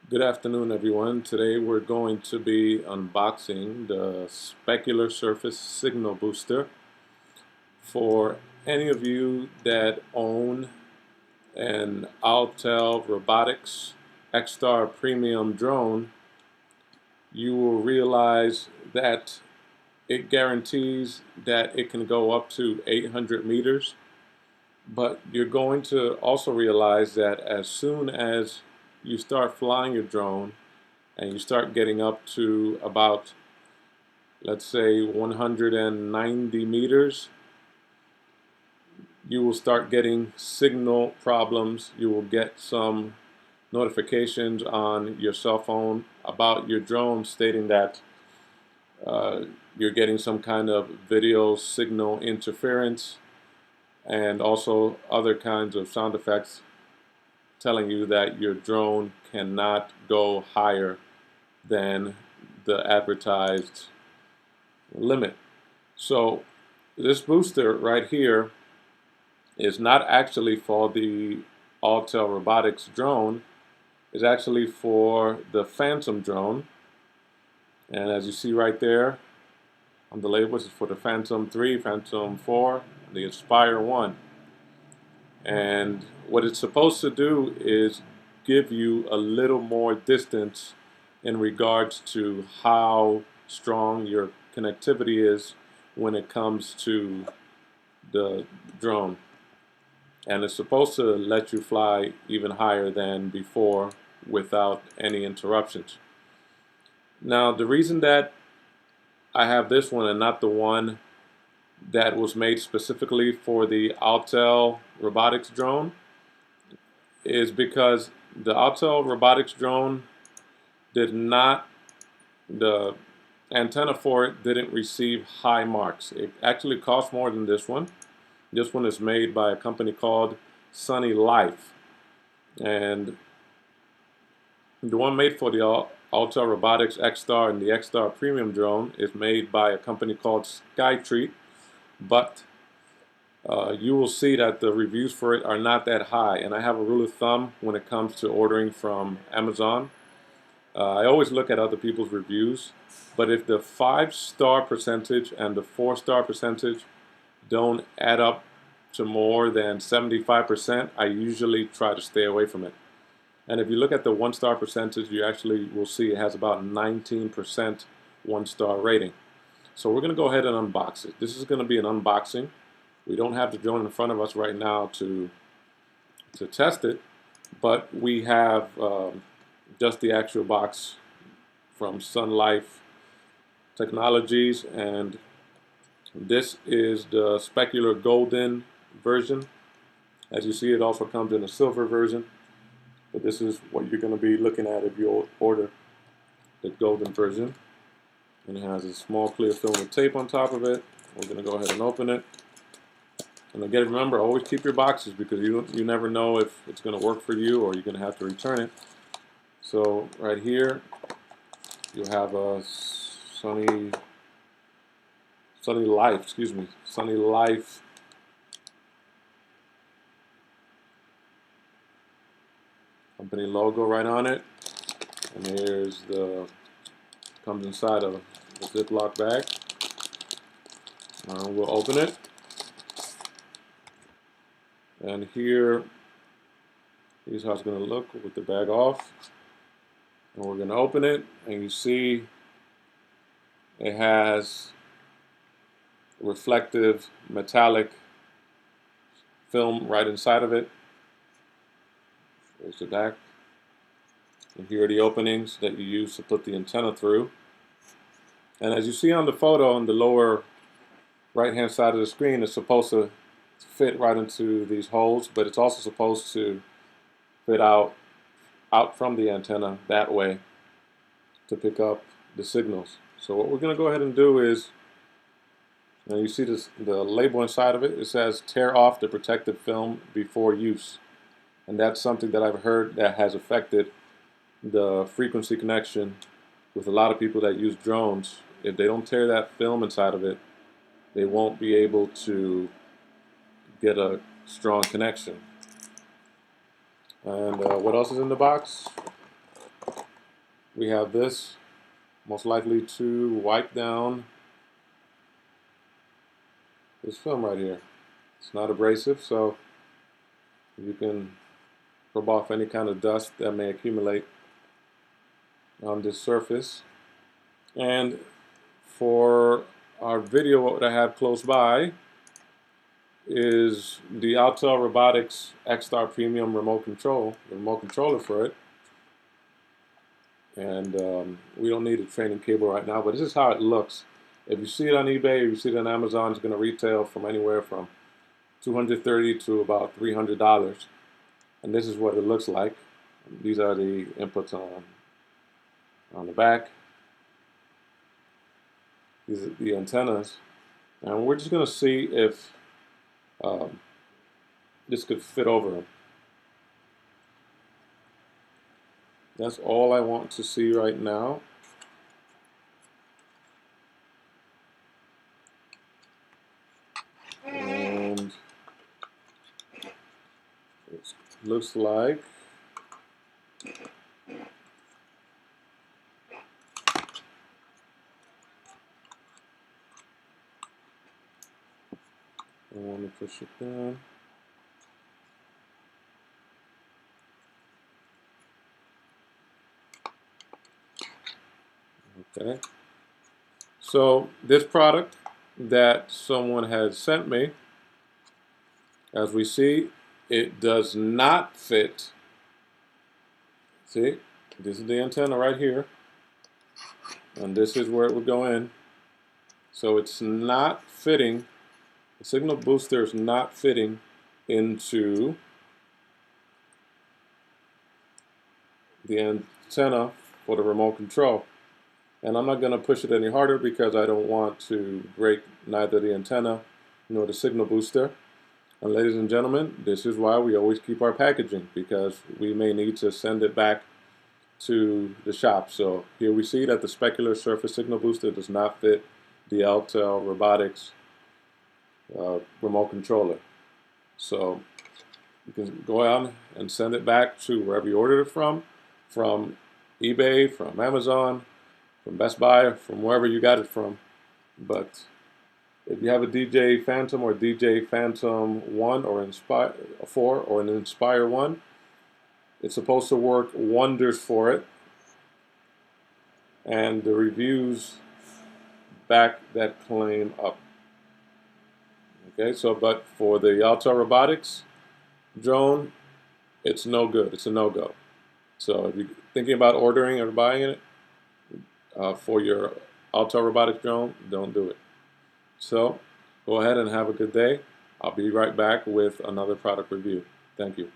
Good afternoon, everyone. Today we're going to be unboxing the Specular Surface Signal Booster. For any of you that own an Autel Robotics X-Star Premium drone, you will realize that it guarantees that it can go up to 800 meters, but you're going to also realize that as soon as you start flying your drone and you start getting up to about, let's say, 190 meters, you will start getting signal problems. You will get some notifications on your cell phone about your drone stating that uh, you're getting some kind of video signal interference, and also other kinds of sound effects telling you that your drone cannot go higher than the advertised limit. So this booster right here is not actually for the Autel Robotics drone. It's actually for the Phantom drone. And as you see right there on the label, it's for the Phantom 3, Phantom 4, the Aspire 1. And what it's supposed to do is give you a little more distance in regards to how strong your connectivity is when it comes to the drone. And it's supposed to let you fly even higher than before without any interruptions. Now, the reason that I have this one and not the one that was made specifically for the Autel robotics drone is because the Autel robotics drone did not, the antenna for it didn't receive high marks. It actually cost more than this one. This one is made by a company called Sunny Life. And the one made for the Autel Robotics X-Star and the X-Star Premium drone is made by a company called Skytreat. But you will see that the reviews for it are not that high. And I have a rule of thumb when it comes to ordering from Amazon. I always look at other people's reviews. But if the 5-star percentage and the 4-star percentage don't add up to more than 75%, I usually try to stay away from it. And if you look at the 1-star percentage, you actually will see it has about 19% 1-star rating. So we're going to go ahead and unbox it. This is going to be an unboxing. We don't have the drone in front of us right now to test it, but we have just the actual box from Sun Life Technologies, and this is the Specular Golden version. As you see, it also comes in a silver version, but this is what you're going to be looking at if you order the golden version. And it has a small clear film with tape on top of it. We're going to go ahead and open it. And again, remember, always keep your boxes because you never know if it's going to work for you or you're going to have to return it. So right here, you have a Sunny Life company logo right on it. And here's comes inside a Ziploc bag. We'll open it. And here's how it's going to look with the bag off. And we're going to open it, and you see it has reflective metallic film right inside of it. There's the back. And here are the openings that you use to put the antenna through. And as you see on the photo on the lower right hand side of the screen, it's supposed to fit right into these holes, but it's also supposed to fit out from the antenna that way to pick up the signals. So what we're going to go ahead and do is, and you see this, the label inside of it, it says tear off the protective film before use. And that's something that I've heard that has affected the frequency connection with a lot of people that use drones. If they don't tear that film inside of it, they won't be able to get a strong connection. And what else is in the box? we have this, most likely to wipe down this film right here. It's not abrasive, so you can rub off any kind of dust that may accumulate on this surface. And for our video, what I have close by is the Altel Robotics X-Star Premium remote control, the remote controller for it. And we don't need a training cable right now, but this is how it looks. If you see it on eBay, or you see it on Amazon, it's going to retail from anywhere from $230 to about $300. And this is what it looks like. These are the inputs on the back. These are the antennas. And we're just going to see if this could fit over them. That's all I want to see right now. And it looks like I want to push it down. Okay. So this product that someone had sent me, as we see, it does not fit. See, this is the antenna right here, and this is where it would go in. So it's not fitting. The signal booster is not fitting into the antenna for the remote control. And I'm not going to push it any harder because I don't want to break neither the antenna nor the signal booster. And ladies and gentlemen, this is why we always keep our packaging, because we may need to send it back to the shop. So here we see that the Specular surface signal booster does not fit the Altel Robotics remote controller. So you can go on and send it back to wherever you ordered it from eBay, from Amazon, from Best Buy, from wherever you got it from. But if you have a DJI Phantom or DJI Phantom 1 or Inspire 4 or an Inspire 1, it's supposed to work wonders for it. And the reviews back that claim up. Okay, so but for the Altel Robotics drone, it's no good. It's a no-go. So if you're thinking about ordering or buying it for your Altel Robotics drone, don't do it. So go ahead and have a good day. I'll be right back with another product review. Thank you.